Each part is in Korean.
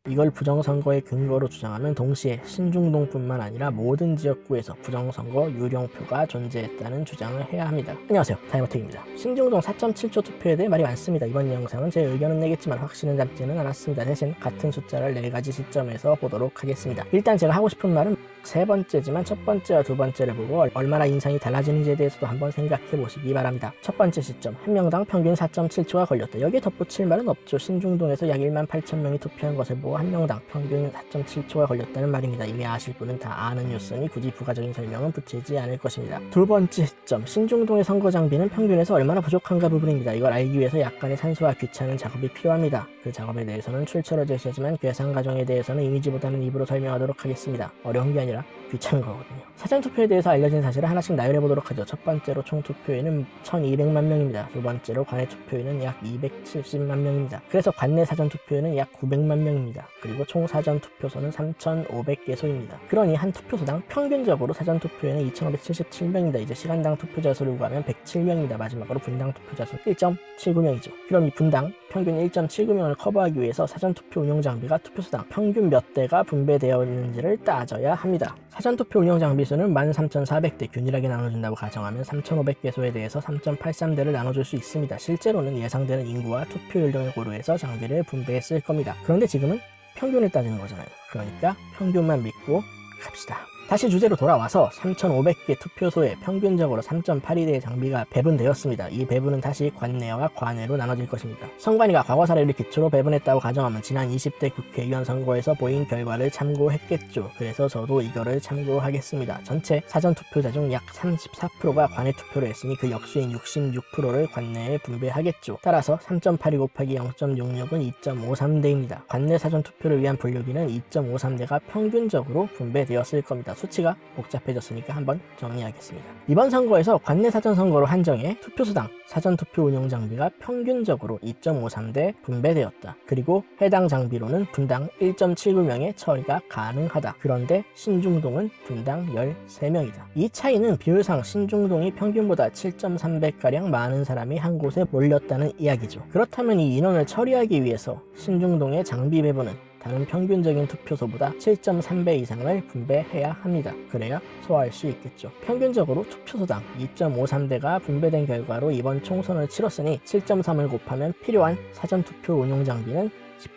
이걸 부정선거의 근거로 주장하면 동시에 신중동뿐만 아니라 모든 지역구에서 부정선거 유령표가 존재했다는 주장을 해야 합니다. 안녕하세요, 타이머택입니다. 신중동 4.7조 투표에 대해 말이 많습니다. 이번 영상은 제 의견은 내겠지만 확신은 담지는 않았습니다. 대신 같은 숫자를 4가지 시점에서 보도록 하겠습니다. 일단 제가 하고 싶은 말은 세 번째지만 첫 번째와 두 번째를 보고 얼마나 인상이 달라지는지에 대해서도 한번 생각해 보시기 바랍니다. 첫 번째 시점, 한 명당 평균 4.7초가 걸렸다. 여기에 덧붙일 말은 없죠. 신중동에서 약 1만 8천 명이 투표한 것을 보고 한 명당 평균 4.7초가 걸렸다는 말입니다. 이미 아실 분은 다 아는 뉴스니 굳이 부가적인 설명은 붙이지 않을 것입니다. 두 번째 시점, 신중동의 선거 장비는 평균에서 얼마나 부족한가 부분입니다. 이걸 알기 위해서 약간의 산수와 귀찮은 작업이 필요합니다. 그 작업에 대해서는 출처로 제시하지만 계산 과정에 대해서는 이미지보다는 입으로 설명하도록 하겠습니다. 어려운 게 아니라 귀찮은 거거든요. 사전투표에 대해서 알려진 사실을 하나씩 나열해 보도록 하죠. 첫 번째로 총 투표인은 1200만 명입니다. 두 번째로 관내 투표인은 약 270만 명입니다. 그래서 관내 사전투표인은 약 900만 명입니다. 그리고 총 사전투표소는 3500개소입니다. 그러니 한 투표소당 평균적으로 사전투표인은 2577명입니다. 이제 시간당 투표자 수를 구하면 107명입니다. 마지막으로 분당 투표자 수 1.79명이죠. 그럼 이 분당 평균 1.79명을 커버하기 위해서 사전투표 운영 장비가 투표소당 평균 몇 대가 분배되어 있는지를 따져야 합니다. 사전투표 운영 장비 수는 13,400대, 균일하게 나눠준다고 가정하면 3,500개소에 대해서 3.83대를 나눠줄 수 있습니다. 실제로는 예상되는 인구와 투표율 등을 고려해서 장비를 분배했을 겁니다. 그런데 지금은 평균을 따지는 거잖아요. 그러니까 평균만 믿고 갑시다. 다시 주제로 돌아와서 3,500개 투표소에 평균적으로 3.82대의 장비가 배분되었습니다. 이 배분은 다시 관내와 관외로 나눠질 것입니다. 선관위가 과거 사례를 기초로 배분했다고 가정하면 지난 20대 국회의원 선거에서 보인 결과를 참고했겠죠. 그래서 저도 이거를 참고하겠습니다. 전체 사전투표자 중 약 34%가 관외 투표를 했으니 그 역수인 66%를 관내에 분배하겠죠. 따라서 3.82 곱하기 0.66은 2.53대입니다. 관내 사전투표를 위한 분류기는 2.53대가 평균적으로 분배되었을 겁니다. 수치가 복잡해졌으니까 한번 정리하겠습니다. 이번 선거에서 관내 사전선거로 한정해 투표소당 사전투표 운영 장비가 평균적으로 2.53대 분배되었다. 그리고 해당 장비로는 분당 1.79명의 처리가 가능하다. 그런데 신중동은 분당 13명이다. 이 차이는 비율상 신중동이 평균보다 7.3배가량 많은 사람이 한 곳에 몰렸다는 이야기죠. 그렇다면 이 인원을 처리하기 위해서 신중동의 장비 배분은 다른 평균적인 투표소보다 7.3배 이상을 분배해야 합니다. 그래야 소화할 수 있겠죠. 평균적으로 투표소당 2.53대가 분배된 결과로 이번 총선을 치렀으니 7.3을 곱하면 필요한 사전투표 운용 장비는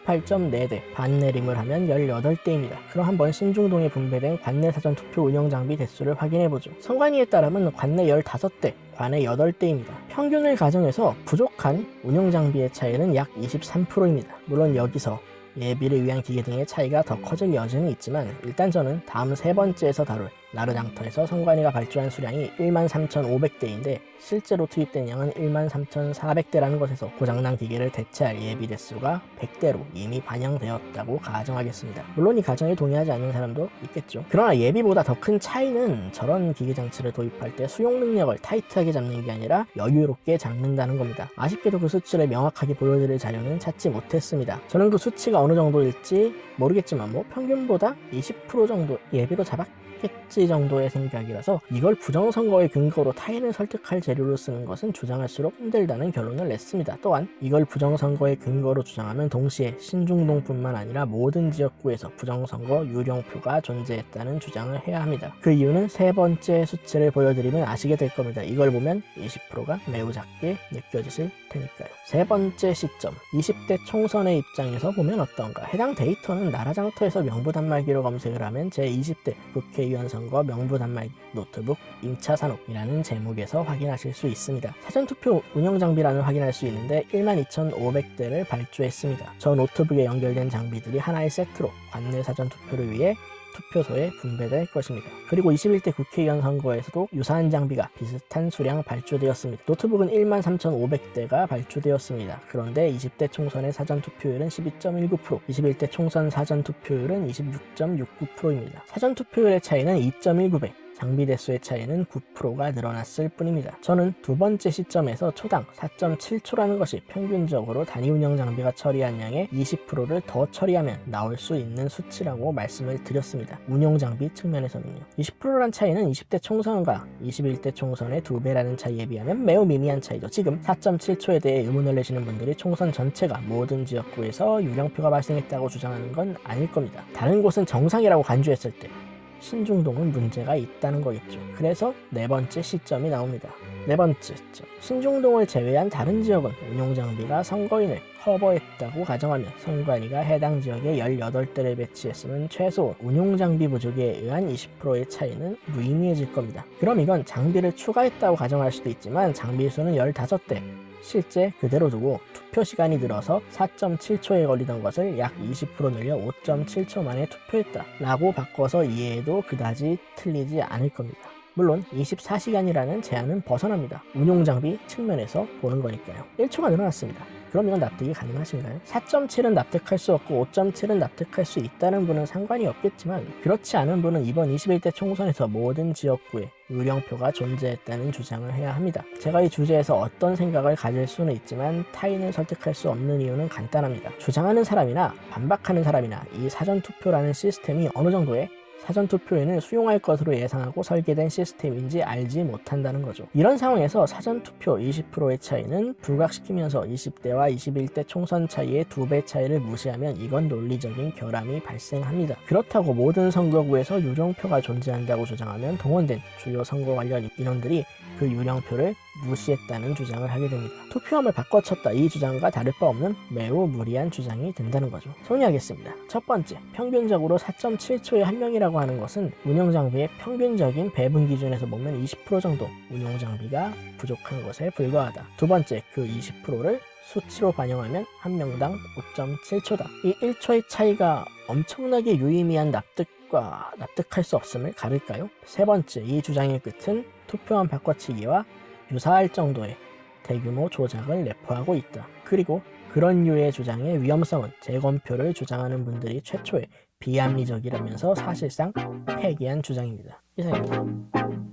18.4대, 반내림을 하면 18대입니다. 그럼 한번 신중동에 분배된 관내 사전투표 운영 장비 대수를 확인해보죠. 선관위에 따르면 관내 15대, 관내 8대입니다. 평균을 가정해서 부족한 운영 장비의 차이는 약 23%입니다. 물론 여기서 예비를 위한 기계 등의 차이가 더 커질 여지는 있지만 일단 저는 다음 세 번째에서 다룰 나르장터에서 선관위가 발주한 수량이 13,500대인데 실제로 투입된 양은 13,400대라는 것에서 고장난 기계를 대체할 예비 대수가 100대로 이미 반영되었다고 가정하겠습니다. 물론 이 가정에 동의하지 않는 사람도 있겠죠. 그러나 예비보다 더 큰 차이는 저런 기계 장치를 도입할 때 수용 능력을 타이트하게 잡는 게 아니라 여유롭게 잡는다는 겁니다. 아쉽게도 그 수치를 명확하게 보여드릴 자료는 찾지 못했습니다. 저는 그 수치가 어느 정도일지 모르겠지만 평균보다 20% 정도 예비로 잡았겠지 정도의 생각이라서 이걸 부정선거의 근거로 타인을 설득할 재료로 쓰는 것은 주장할수록 힘들다는 결론을 냈습니다. 또한 이걸 부정선거의 근거로 주장하면 동시에 신중동뿐만 아니라 모든 지역구에서 부정선거 유령표가 존재했다는 주장을 해야 합니다. 그 이유는 세 번째 수치를 보여드리면 아시게 될 겁니다. 이걸 보면 20%가 매우 작게 느껴지실 테니까요. 세 번째 시점, 20대 총선의 입장에서 보면 어떤가? 해당 데이터는 나라장터에서 명부단말기로 검색을 하면 제20대 국회의원 선거 명부단말기 노트북 임차 산업이라는 제목에서 확인하실 수 있습니다. 사전투표 운영장비란을 확인할 수 있는데 12,500대를 발주했습니다. 저 노트북에 연결된 장비들이 하나의 세트로 관내 사전투표를 위해 투표소에 분배될 것입니다. 그리고 21대 국회의원 선거에서도 유사한 장비가 비슷한 수량 발주되었습니다. 노트북은 13,500대가 발주되었습니다. 그런데 20대 총선의 사전투표율은 12.19%, 21대 총선 사전투표율은 26.69%입니다. 사전투표율의 차이는 2.19배, 장비 대수의 차이는 9%가 늘어났을 뿐입니다. 저는 두 번째 시점에서 초당 4.7초라는 것이 평균적으로 단위 운영 장비가 처리한 양의 20%를 더 처리하면 나올 수 있는 수치라고 말씀을 드렸습니다. 운용 장비 측면에서는요. 20%란 차이는 20대 총선과 21대 총선의 2배라는 차이에 비하면 매우 미미한 차이죠. 지금 4.7초에 대해 의문을 내시는 분들이 총선 전체가 모든 지역구에서 유령표가 발생했다고 주장하는 건 아닐 겁니다. 다른 곳은 정상이라고 간주했을 때 신중동은 문제가 있다는 거겠죠. 그래서 네 번째 시점이 나옵니다. 네 번째 시점. 신중동을 제외한 다른 지역은 운용장비가 선거인을 커버했다고 가정하면 선관위가 해당 지역에 18대를 배치했으면 최소 운용장비 부족에 의한 20%의 차이는 무의미해질 겁니다. 그럼 이건 장비를 추가했다고 가정할 수도 있지만 장비 수는 15대. 실제 그대로 두고 투표 시간이 늘어서 4.7초에 걸리던 것을 약 20% 늘려 5.7초 만에 투표했다 라고 바꿔서 이해해도 그다지 틀리지 않을 겁니다. 물론 24시간이라는 제한은 벗어납니다. 운용장비 측면에서 보는 거니까요. 1초가 늘어났습니다. 그럼 이건 납득이 가능하신가요? 4.7은 납득할 수 없고 5.7은 납득할 수 있다는 분은 상관이 없겠지만 그렇지 않은 분은 이번 21대 총선에서 모든 지역구에 유령표가 존재했다는 주장을 해야 합니다. 제가 이 주제에서 어떤 생각을 가질 수는 있지만 타인을 설득할 수 없는 이유는 간단합니다. 주장하는 사람이나 반박하는 사람이나 이 사전투표라는 시스템이 어느 정도의 사전투표에는 수용할 것으로 예상하고 설계된 시스템인지 알지 못한다는 거죠. 이런 상황에서 사전투표 20%의 차이는 부각시키면서 20대와 21대 총선 차이의 2배 차이를 무시하면 이건 논리적인 결함이 발생합니다. 그렇다고 모든 선거구에서 유령표가 존재한다고 주장하면 동원된 주요 선거 관련 인원들이 그 유령표를 무시했다는 주장을 하게 됩니다. 투표함을 바꿔쳤다 이 주장과 다를 바 없는 매우 무리한 주장이 된다는 거죠. 정리하겠습니다. 첫 번째, 평균적으로 4.7초의 한 명이라고 하는 것은 운영장비의 평균적인 배분 기준에서 보면 20% 정도 운영장비가 부족한 것에 불과하다. 두 번째, 그 20%를 수치로 반영하면 한 명당 5.7초다. 이 1초의 차이가 엄청나게 유의미한 납득할 수 없음을 가릴까요? 세 번째, 이 주장의 끝은 투표함 바꿔치기와 유사할 정도의 대규모 조작을 내포하고 있다. 그리고 그런 류의 주장의 위험성은 재검표를 주장하는 분들이 최초의 비합리적이라면서 사실상 폐기한 주장입니다. 이상입니다.